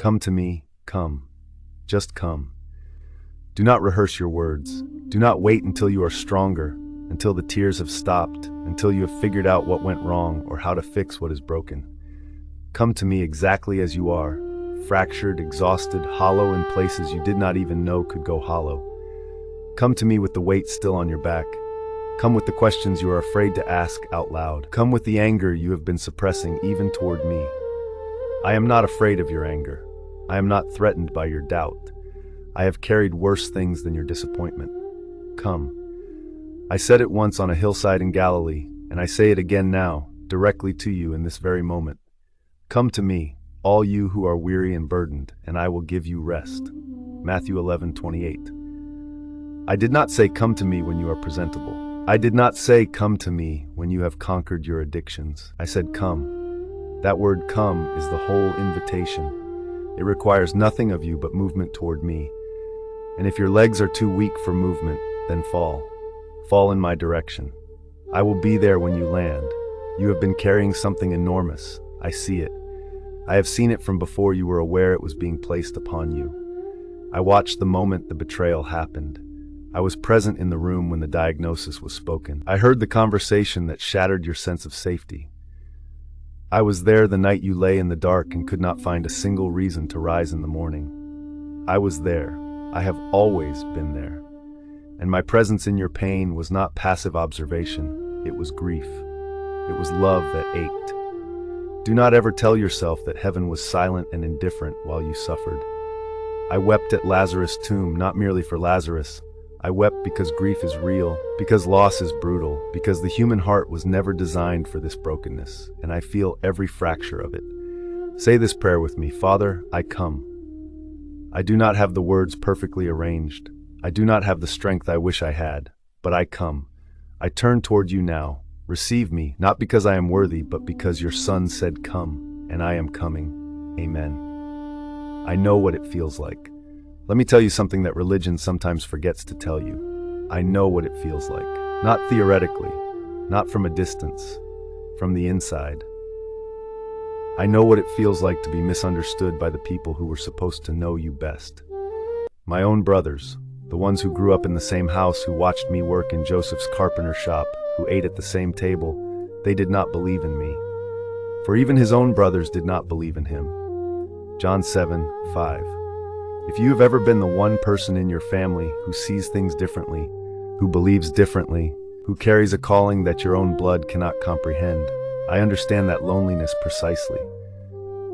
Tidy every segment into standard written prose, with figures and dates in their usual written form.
Come to me, come. Just come. Do not rehearse your words. Do not wait until you are stronger, until the tears have stopped, until you have figured out what went wrong or how to fix what is broken. Come to me exactly as you are, fractured, exhausted, hollow in places you did not even know could go hollow. Come to me with the weight still on your back. Come with the questions you are afraid to ask out loud. Come with the anger you have been suppressing even toward me. I am not afraid of your anger. I am not threatened by your doubt. I have carried worse things than your disappointment. Come. I said it once on a hillside in Galilee, and I say it again now, directly to you in this very moment. Come to me, all you who are weary and burdened, and I will give you rest. Matthew 11:28. I did not say come to me when you are presentable. I did not say come to me when you have conquered your addictions. I said come. That word come is the whole invitation. It requires nothing of you but movement toward me. And if your legs are too weak for movement, then fall. Fall in my direction. I will be there when you land. You have been carrying something enormous. I see it. I have seen it from before you were aware it was being placed upon you. I watched the moment the betrayal happened. I was present in the room when the diagnosis was spoken. I heard the conversation that shattered your sense of safety. I was there the night you lay in the dark and could not find a single reason to rise in the morning. I was there. I have always been there. And my presence in your pain was not passive observation. It was grief. It was love that ached. Do not ever tell yourself that heaven was silent and indifferent while you suffered. I wept at Lazarus' tomb, not merely for Lazarus. I wept because grief is real, because loss is brutal, because the human heart was never designed for this brokenness, and I feel every fracture of it. Say this prayer with me. Father, I come. I do not have the words perfectly arranged. I do not have the strength I wish I had, but I come. I turn toward you now. Receive me, not because I am worthy, but because your Son said come, and I am coming. Amen. I know what it feels like. Let me tell you something that religion sometimes forgets to tell you. I know what it feels like. Not theoretically, not from a distance, from the inside. I know what it feels like to be misunderstood by the people who were supposed to know you best. My own brothers, the ones who grew up in the same house, who watched me work in Joseph's carpenter shop, who ate at the same table, they did not believe in me. For even his own brothers did not believe in him. John 7:5. If you have ever been the one person in your family who sees things differently, who believes differently, who carries a calling that your own blood cannot comprehend, I understand that loneliness precisely.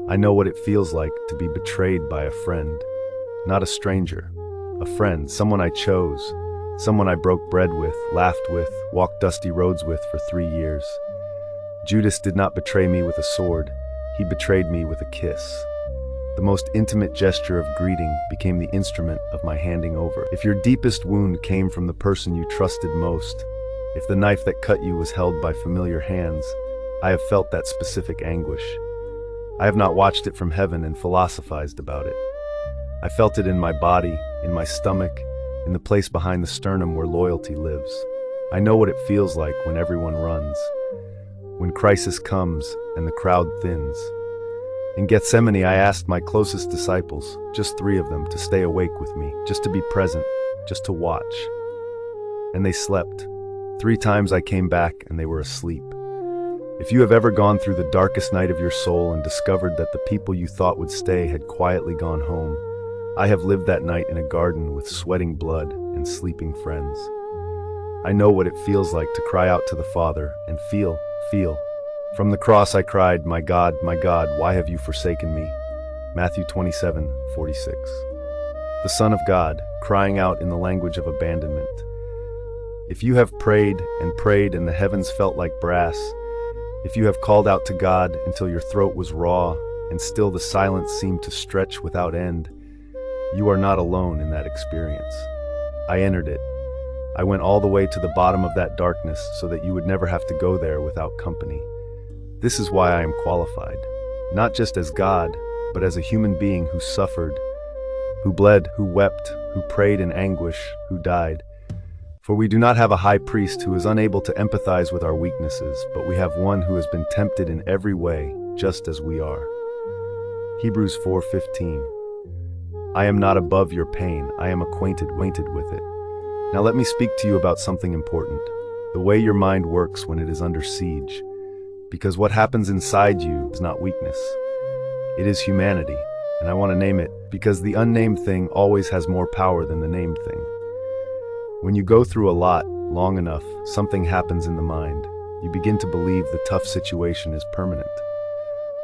I know what it feels like to be betrayed by a friend, not a stranger, a friend, someone I chose, someone I broke bread with, laughed with, walked dusty roads with for 3 years. Judas did not betray me with a sword, he betrayed me with a kiss. The most intimate gesture of greeting became the instrument of my handing over. If your deepest wound came from the person you trusted most, if the knife that cut you was held by familiar hands, I have felt that specific anguish. I have not watched it from heaven and philosophized about it. I felt it in my body, in my stomach, in the place behind the sternum where loyalty lives. I know what it feels like when everyone runs, when crisis comes and the crowd thins. In Gethsemane, I asked my closest disciples, just 3 of them, to stay awake with me, just to be present, just to watch. And they slept. 3 times I came back and they were asleep. If you have ever gone through the darkest night of your soul and discovered that the people you thought would stay had quietly gone home, I have lived that night in a garden with sweating blood and sleeping friends. I know what it feels like to cry out to the Father and feel. From the cross I cried, my God, why have you forsaken me? Matthew 27:46. The Son of God, crying out in the language of abandonment. If you have prayed and the heavens felt like brass, if you have called out to God until your throat was raw and still the silence seemed to stretch without end, you are not alone in that experience. I entered it. I went all the way to the bottom of that darkness so that you would never have to go there without company. This is why I am qualified, not just as God, but as a human being who suffered, who bled, who wept, who prayed in anguish, who died. For we do not have a high priest who is unable to empathize with our weaknesses, but we have one who has been tempted in every way, just as we are. Hebrews 4:15. I am not above your pain, I am acquainted with it. Now let me speak to you about something important, the way your mind works when it is under siege. Because what happens inside you is not weakness. It is humanity, and I want to name it because the unnamed thing always has more power than the named thing. When you go through a lot, long enough, something happens in the mind. You begin to believe the tough situation is permanent.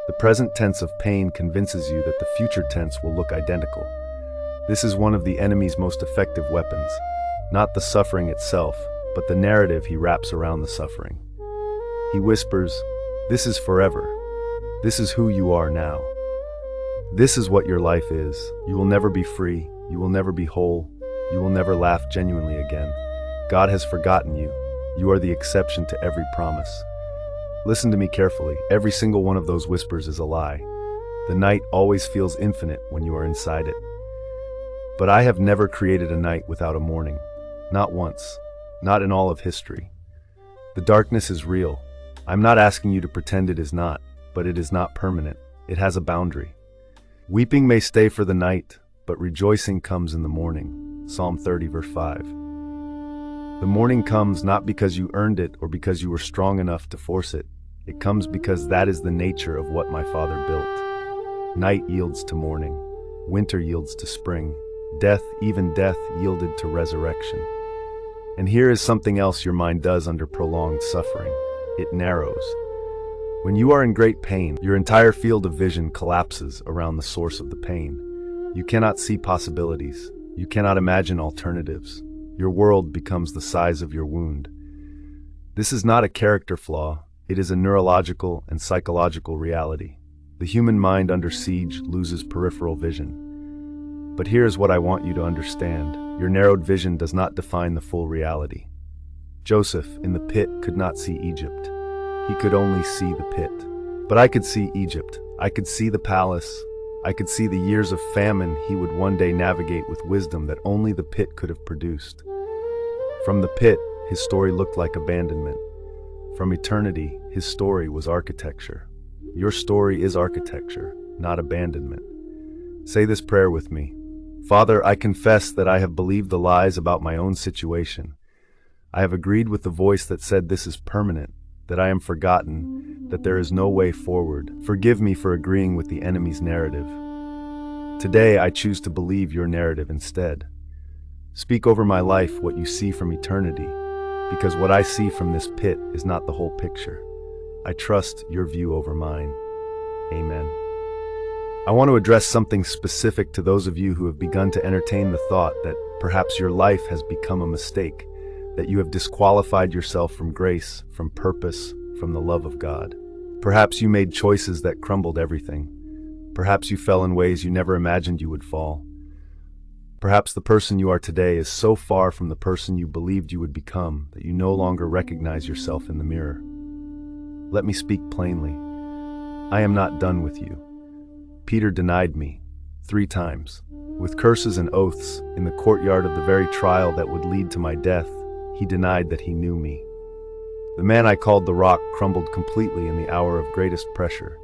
The present tense of pain convinces you that the future tense will look identical. This is one of the enemy's most effective weapons, not the suffering itself, but the narrative he wraps around the suffering. He whispers, "This is forever. This is who you are now. This is what your life is. You will never be free. You will never be whole. You will never laugh genuinely again. God has forgotten you. You are the exception to every promise." Listen to me carefully. Every single one of those whispers is a lie. The night always feels infinite when you are inside it. But I have never created a night without a morning. Not once. Not in all of history. The darkness is real. I'm not asking you to pretend it is not, but it is not permanent. It has a boundary. Weeping may stay for the night, but rejoicing comes in the morning. Psalm 30, verse 5. The morning comes not because you earned it or because you were strong enough to force it. It comes because that is the nature of what my Father built. Night yields to morning. Winter yields to spring. Death, even death, yielded to resurrection. And here is something else your mind does under prolonged suffering. It narrows. When you are in great pain, your entire field of vision collapses around the source of the pain. You cannot see possibilities. You cannot imagine alternatives. Your world becomes the size of your wound. This is not a character flaw. It is a neurological and psychological reality. The human mind under siege loses peripheral vision. But here's what I want you to understand. Your narrowed vision does not define the full reality. Joseph, in the pit, could not see Egypt. He could only see the pit. But I could see Egypt. I could see the palace. I could see the years of famine he would one day navigate with wisdom that only the pit could have produced. From the pit, his story looked like abandonment. From eternity, his story was architecture. Your story is architecture, not abandonment. Say this prayer with me. Father, I confess that I have believed the lies about my own situation. I have agreed with the voice that said this is permanent, that I am forgotten, that there is no way forward. Forgive me for agreeing with the enemy's narrative. Today, I choose to believe your narrative instead. Speak over my life what you see from eternity, because what I see from this pit is not the whole picture. I trust your view over mine. Amen. I want to address something specific to those of you who have begun to entertain the thought that perhaps your life has become a mistake, that you have disqualified yourself from grace, from purpose, from the love of God. Perhaps you made choices that crumbled everything. Perhaps you fell in ways you never imagined you would fall. Perhaps the person you are today is so far from the person you believed you would become that you no longer recognize yourself in the mirror. Let me speak plainly. I am not done with you. Peter denied me 3 times. With curses and oaths, in the courtyard of the very trial that would lead to my death, he denied that he knew me. The man I called the Rock crumbled completely in the hour of greatest pressure.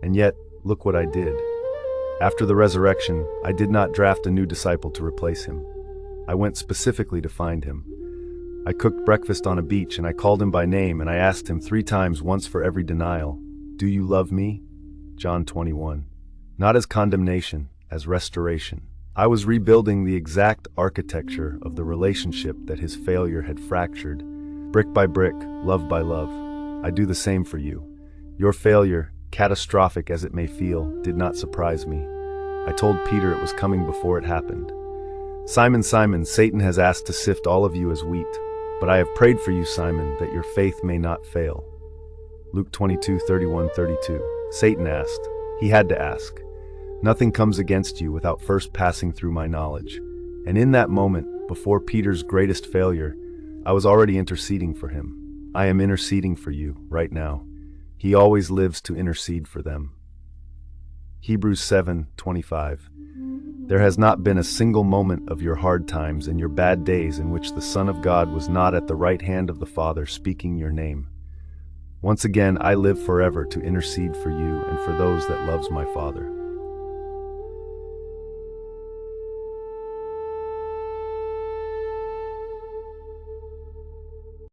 And yet, look what I did. After the resurrection, I did not draft a new disciple to replace him. I went specifically to find him. I cooked breakfast on a beach and I called him by name and I asked him 3 times, once for every denial, "Do you love me?" John 21. Not as condemnation, as restoration. I was rebuilding the exact architecture of the relationship that his failure had fractured. Brick by brick, love by love. I do the same for you. Your failure, catastrophic as it may feel, did not surprise me. I told Peter it was coming before it happened. Simon, Simon, Satan has asked to sift all of you as wheat, but I have prayed for you, Simon, that your faith may not fail. Luke 22:31-32. Satan asked. He had to ask. Nothing comes against you without first passing through my knowledge. And in that moment, before Peter's greatest failure, I was already interceding for him. I am interceding for you right now. He always lives to intercede for them. Hebrews 7:25. There has not been a single moment of your hard times and your bad days in which the Son of God was not at the right hand of the Father speaking your name. Once again, I live forever to intercede for you and for those that loves my Father.